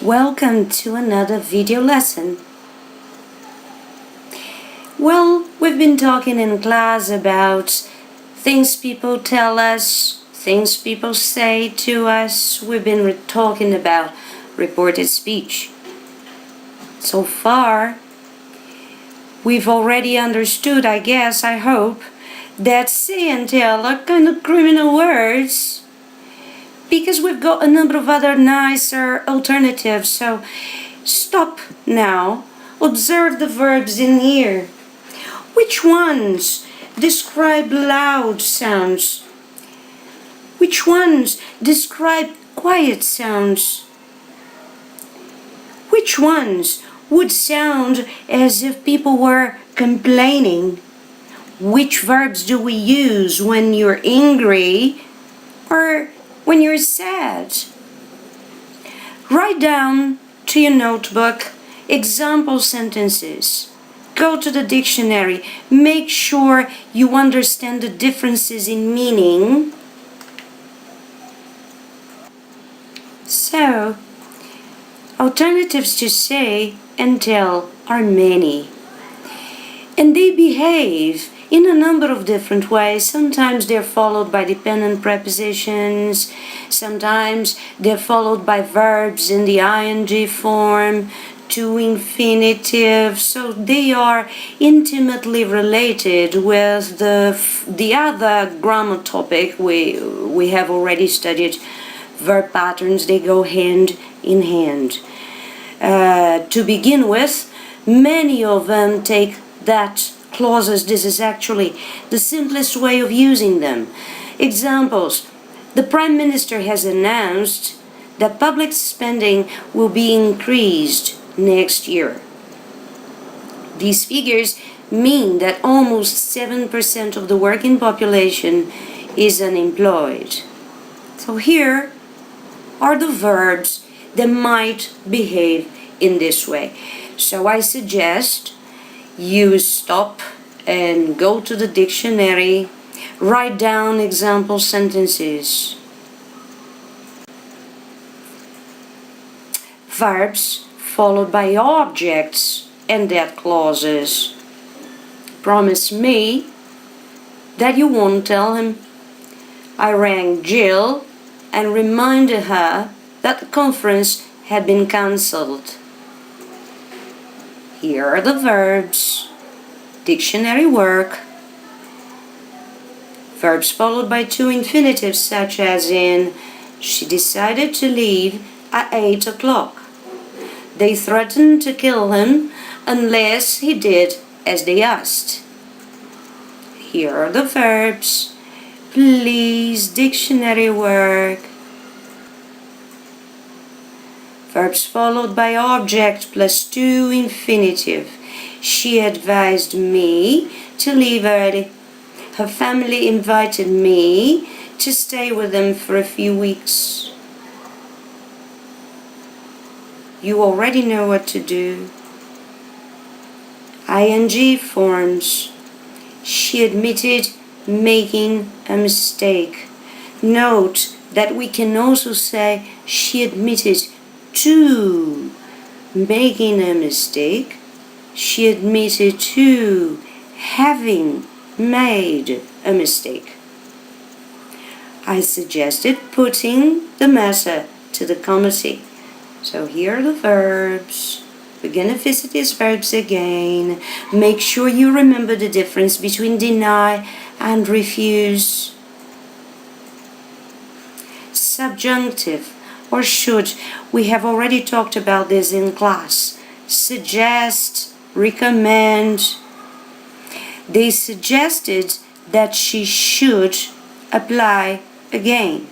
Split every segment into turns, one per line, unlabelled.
Welcome to another video lesson. Well, we've been talking in class about things people tell us, things people say to us. We've been talking about reported speech. So far, we've already understood, I hope, that say and tell are kind of criminal words, because we've got a number of other nicer alternatives. So stop now, observe the verbs in here. Which ones describe loud sounds? Which ones describe quiet sounds? Which ones would sound as if people were complaining? Which verbs do we use when you're angry or when you're sad? Write down to your notebook example sentences. Go to the dictionary. Make sure you understand the differences in meaning. So, alternatives to say and tell are many. And they behave in a number of different ways. Sometimes they're followed by dependent prepositions. Sometimes they're followed by verbs in the ing form to infinitive. So they are intimately related with the other grammar topic we have already studied. Verb patterns, they go hand in hand. To begin with, many of them take that clauses. This is actually the simplest way of using them. Examples: the Prime Minister has announced that public spending will be increased next year. These figures mean that almost 7% of the working population is unemployed. So here are the verbs that might behave in this way. So I suggest you stop and go to the dictionary, write down example sentences. Verbs followed by objects and that clauses. Promise me that you won't tell him. I rang Jill and reminded her that the conference had been cancelled. Here are the verbs. Dictionary work. Verbs followed by two infinitives, such as in she decided to leave at 8 o'clock. They threatened to kill him unless he did as they asked. Here are the verbs. Please, dictionary work. Verbs followed by object plus two infinitive. She advised me to leave early. Her family invited me to stay with them for a few weeks. You already know what to do. ing forms. She admitted making a mistake. Note that we can also say she admitted to making a mistake. She admitted to having made a mistake. I suggested putting the matter to the committee. So here are the verbs. We're going to visit these verbs again. Make sure you remember the difference between deny and refuse. Subjunctive or should. We have already talked about this in class. Suggest, recommend. They suggested that she should apply again.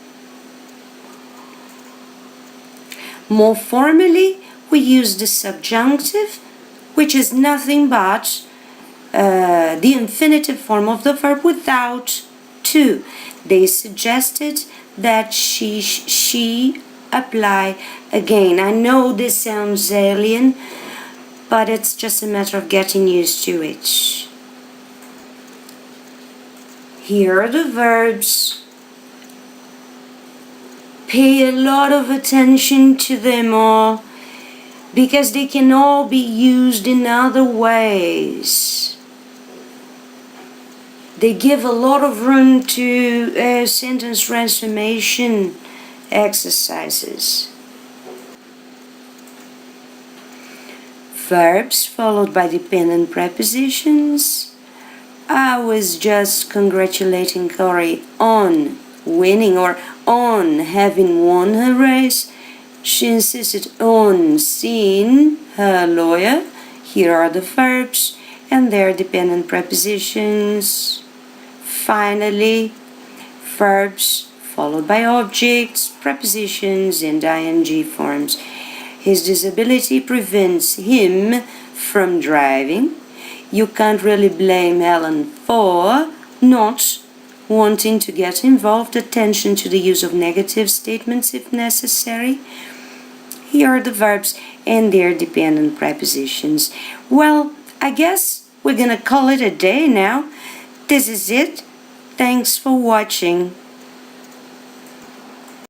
More formally, we use the subjunctive, which is nothing but the infinitive form of the verb without to. They suggested that she apply again. I know this sounds alien, but it's just a matter of getting used to it. Here are the verbs. Pay a lot of attention to them all. because they can all be used in other ways. They give a lot of room to sentence transformation exercises. Verbs followed by dependent prepositions. I was just congratulating Corey on winning or on having won her race. She insisted on seeing her lawyer. Here are the verbs and their dependent prepositions. Finally, verbs followed by objects, prepositions, and ing forms. His disability prevents him from driving. You can't really blame Helen for not wanting to get involved. Attention to the use of negative statements if necessary. Here are the verbs and their dependent prepositions. Well, I guess we're gonna call it a day now. This is it. Thanks for watching.